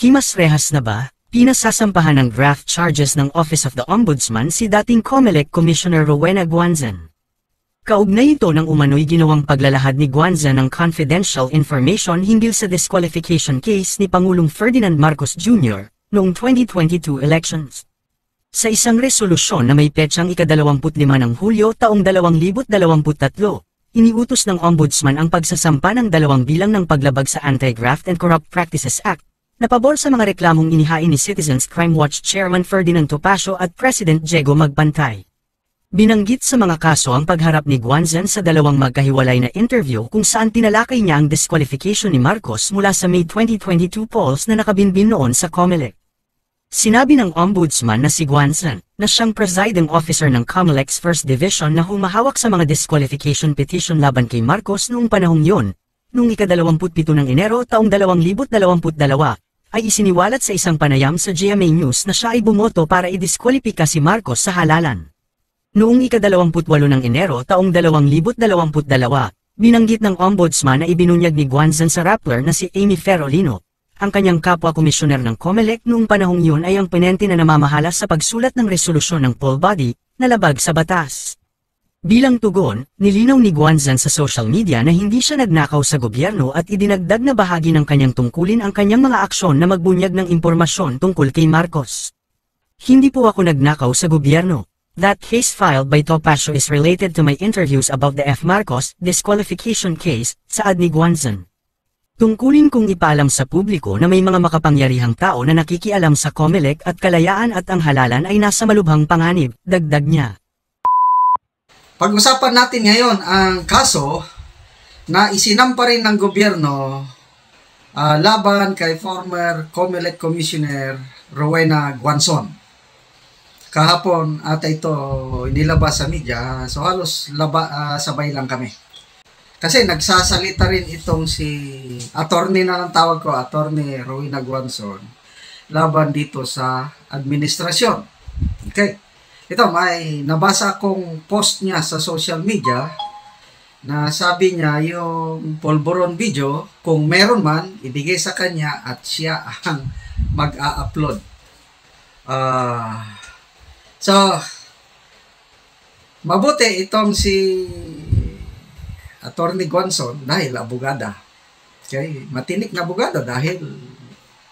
Himas rehas na ba? Pinasasampahan ng draft charges ng Office of the Ombudsman si dating COMELEC Commissioner Rowena Guanzon. Kaugnay ito ng umano'y ginawang paglalahad ni Guanzon ng confidential information hinggil sa disqualification case ni Pangulong Ferdinand Marcos Jr. noong 2022 elections. Sa isang resolusyon na may petsang ika-25 ng Hulyo taong 2023, iniutos ng Ombudsman ang pagsasampa ng 2 bilang ng paglabag sa Anti-Graft and Corrupt Practices Act, na pabor sa mga reklamong inihain ni Citizens Crime Watch Chairman Ferdinand Topacio at President Diego Magpantay. Binanggit sa mga kaso ang pagharap ni Guanzon sa 2 magkahiwalay na interview kung saan tinalakay niya ang disqualification ni Marcos mula sa May 2022 polls na nakabinbin noon sa COMELEC. Sinabi ng Ombudsman na si Guanzon, na siyang presiding officer ng COMELEC's First Division na humahawak sa mga disqualification petition laban kay Marcos noong panahong yun, noong ika-27 ng Enero taong 2022, ay isiniwalat sa isang panayam sa GMA News na siya ay bumoto para idiskwalipika si Marcos sa halalan. Noong ika-28 ng Enero taong 2022, binanggit ng Ombudsman na ibinunyag ni Guanzon sa Rappler na si Amy Ferrolino, ang kanyang kapwa-komisyoner ng COMELEC noong panahong yun ay ang pinente na namamahala sa pagsulat ng resolusyon ng poll body na labag sa batas. Bilang tugon, nilinaw ni Guanzon sa social media na hindi siya nagnakaw sa gobyerno at idinagdag na bahagi ng kanyang tungkulin ang kanyang mga aksyon na magbunyag ng impormasyon tungkol kay Marcos. Hindi po ako nagnakaw sa gobyerno. That case filed by Topacio is related to my interviews about the F. Marcos disqualification case, saad ni Guanzon. Tungkulin kong ipaalam sa publiko na may mga makapangyarihang tao na nakikialam sa COMELEC at kalayaan at ang halalan ay nasa malubhang panganib, dagdag niya. Pag-usapan natin ngayon ang kaso na isinampa rin ng gobyerno laban kay former COMELEC Commissioner Rowena Guanzon. Kahapon ata ito inilabas sa media, so halos sabay lang kami. Kasi nagsasalita rin itong si attorney na lang tawag ko, attorney Rowena Guanzon, laban dito sa administrasyon. Okay. Ito, may nabasa kong post niya sa social media na sabi niya yung polvoron video, kung meron man, ibigay sa kanya at siya ang mag-a-upload. So, mabuti itong si Attorney Guanzon dahil abogada. Okay? Matinik na abogada dahil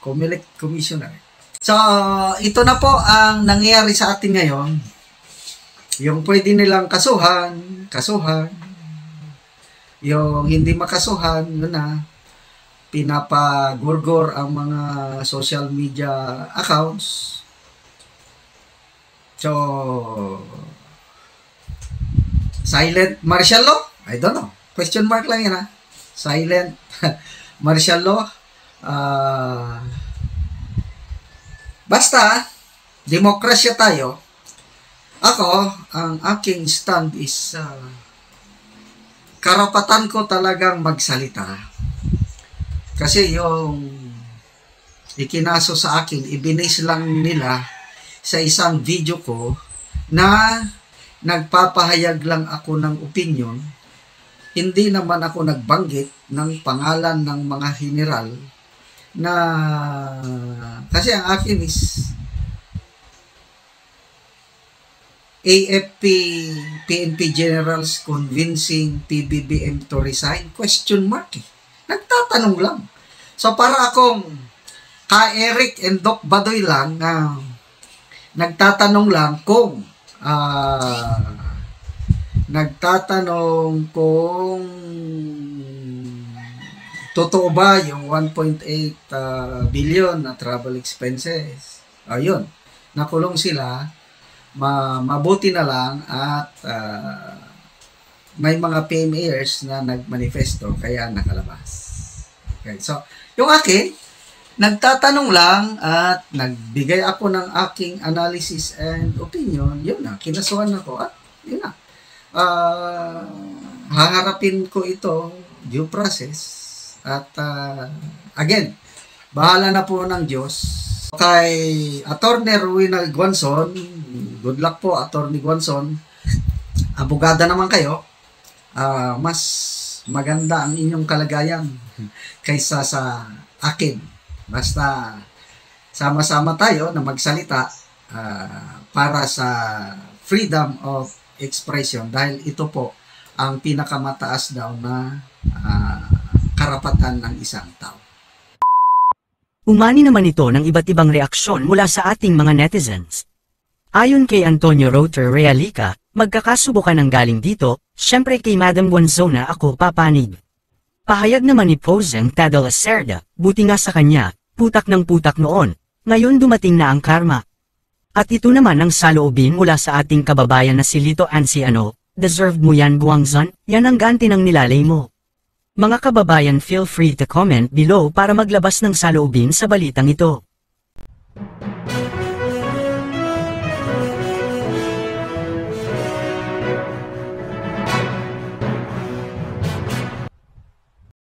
COMELEC Commissioner. So, ito na po ang nangyayari sa atin ngayon. Yung pwede nilang kasuhan, yung hindi makasuhan, na pinapagurgor ang mga social media accounts. So, silent martial law? I don't know. Question mark lang yan, ha? Silent martial law? Basta, demokrasya tayo. Ako, ang aking stand is karapatan ko talagang magsalita. Kasi yung ikinaso sa akin, ibinis lang nila sa isang video ko na nagpapahayag lang ako ng opinion. Hindi naman ako nagbanggit ng pangalan ng mga general na kasi ang akin is AFP PNP generals convincing PBBM to resign, question mark eh. Nagtatanong lang. So para akong ka Eric and Doc Badoy lang nagtatanong lang kung totoo ba yung 1.8 billion na travel expenses. Ayun, nakulong sila. Mabuti na lang at may mga PMAers na nagmanifesto kaya nakalabas. Okay, so yung akin, nagtatanong lang at nagbigay ako ng aking analysis and opinion. Yun na, kinasuhan ako at yun na. Haharapin ko ito due process. At again, bahala na po ng Diyos. Kay Attorney Rowena Guanzon, good luck po Attorney Guanzon. Abogada naman kayo. Mas maganda ang inyong kalagayan kaysa sa akin. Basta sama-sama tayo na magsalita para sa freedom of expression dahil ito po ang pinakamataas daw na karapatan ng isang tao. Umani naman ito ng iba't ibang reaksyon mula sa ating mga netizens. Ayon kay Antonio Roter Realica, magkakasubukan ang galing dito, syempre kay Madam Guanzona ako papanig. Pahayag naman ni Poseng Tadal Acerda, buti nga sa kanya, putak ng putak noon, ngayon dumating na ang karma. At ito naman ang saloobin mula sa ating kababayan na si Lito Anciano, deserved mo yan Guangzon, yan ang ganti ng nilalay mo. Mga kababayan, feel free to comment below para maglabas ng saloobin sa balitang ito.